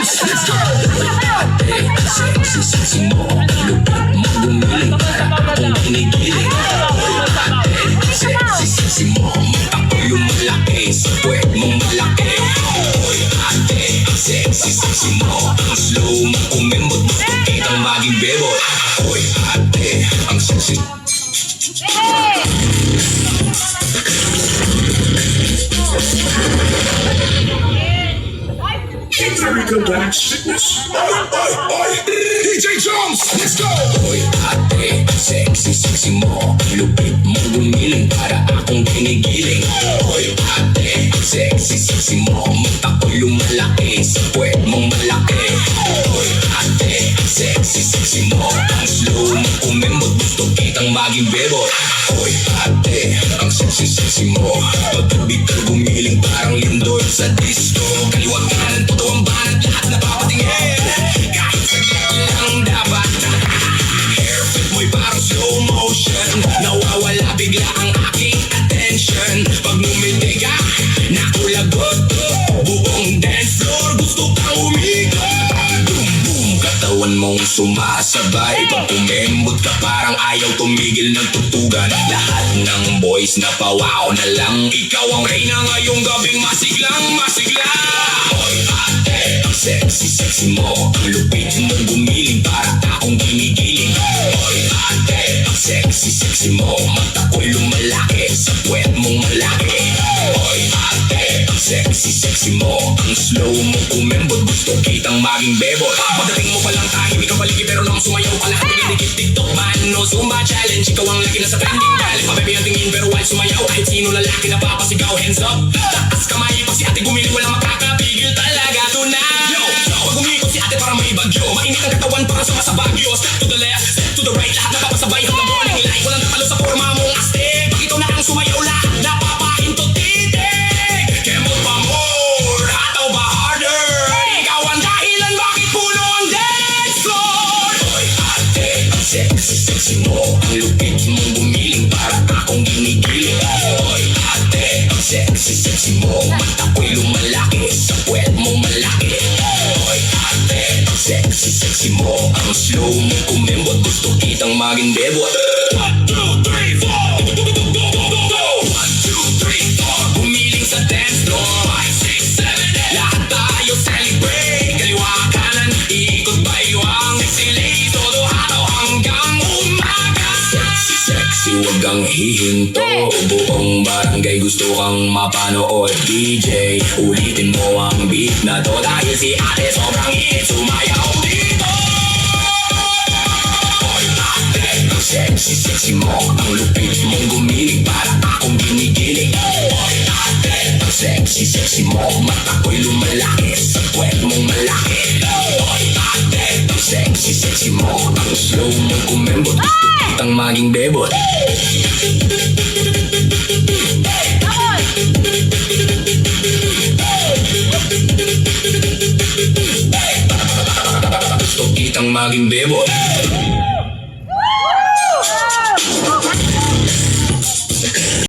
Jones! Let's go! Ate, sexy, sexy mo. Lupit mo gumiling para akong kinigiling. Ate, sexy, sexy mo. Ako'y lumalaki sa puwet mong malaki. Oy, ate, sexy, sexy mo. Ang slow mo kumembot, gusto kitang maging bebot. Oy, ate, ang sexy. American Dance Fitness. Ay, DJ Jones, let's go! Oy, ate, sexy, sexy mo. Lupit mo gumiling para akong kinigiling. Oy, ate, sexy, sexy mo. Mata ko'y lumalaki sa puwet mong malaki. Oy, ate, sexy, sexy mo. Ang slow mo kumembot, gusto kitang maging bebot. Oy, ate, ang sexy, sexy mo. Pagtubig ka gumiling parang lindol sa disco. Kaliwag kanan, totoo ang banat, lahat na papatingin. Kahit saglit lang dapat. Hair flip mo'y parang slow motion. Nawawala bigla ang aking attention. Pag ngumiti ka, nakulagot. Buong dance floor, gusto kang umigot. Boom, boom, katawan mong sumasabay. Pag kumembot ka parang ayaw tumigil ng tutugan. Lahat ng boys na pawaw na lang. Ikaw ang reyna ngayong gabing masiglang masigla. Oy, ate, ang sexy, sexy mo. Ang lupit mong gumiling para akong ginigiling. Oy, ate, ang sexy, sexy mo. Mata ko'y lumalaki sa puwet mong malaki. Oy, ate, ang sexy, sexy mo. Ang slow mo kumembot, gusto kitang maging bebot. Pagdating mo palang tahimik ka paligi pero nang sumayaw pala. Dikit TikTok man, no Zumba challenge. Ikaw ang lagi na sa trending galing. Pababy ang tingin pero while sumayaw, kahit sino lalaki na papasigaw. Hands up, taas kamay. Pag si ate gumiling walang makakapigil talaga. Tonight, yo, pag umikot si ate parang may bagyo. Mainit ang katawan parang sumasa Bagyo. Step to the left, step to the right. Lahat napapasabay hanggang morning light. Walang tatalo sa forma mong astig. Pag ito na ang sumayaw lahat, napapahintot titig. Kembot pa more, hataw ba harder? Ikaw ang dahilan bakit puno ang dance floor. Oy, ate, ang sexy, sexy mo. Ang lupit mong gumiling para akong ginigiling. Oy, ate, ang sexy, sexy mo. Mata ko'y lumalaki sa puwet mong malaki. Oy, ate, ang sexy, sexy mo. Ang slow mo kumembot, gusto kitang maging bebot. 1, 2, 3, 4. 1, 2, 3, 4. Gumiling sa dance floor. 5, 6, 7, 8. Lahat tayo celebrate. Kaliwa kanan, ikot baywang. Sexy ladies, todo hataw hanggang umaga. Sexy, sexy, wag kang hihinto. Buong barangay gusto kang mapanood. DJ, ulitin mo ang beat na to. Dahil si ate sobrang hit, sumayaw dito. Oy, ate, ang sexy, sexy mo. Ang lupit mong gumiling para akong ginigiling. Oy, ate, ang sexy, sexy mo. Mata ko'y lumalaki sa puwet mong malaki. Oy, ate, ang sexy, sexy mo. Ang slow mong kumembot, gusto kitang maging bebot. Gusto kitang maging bebot.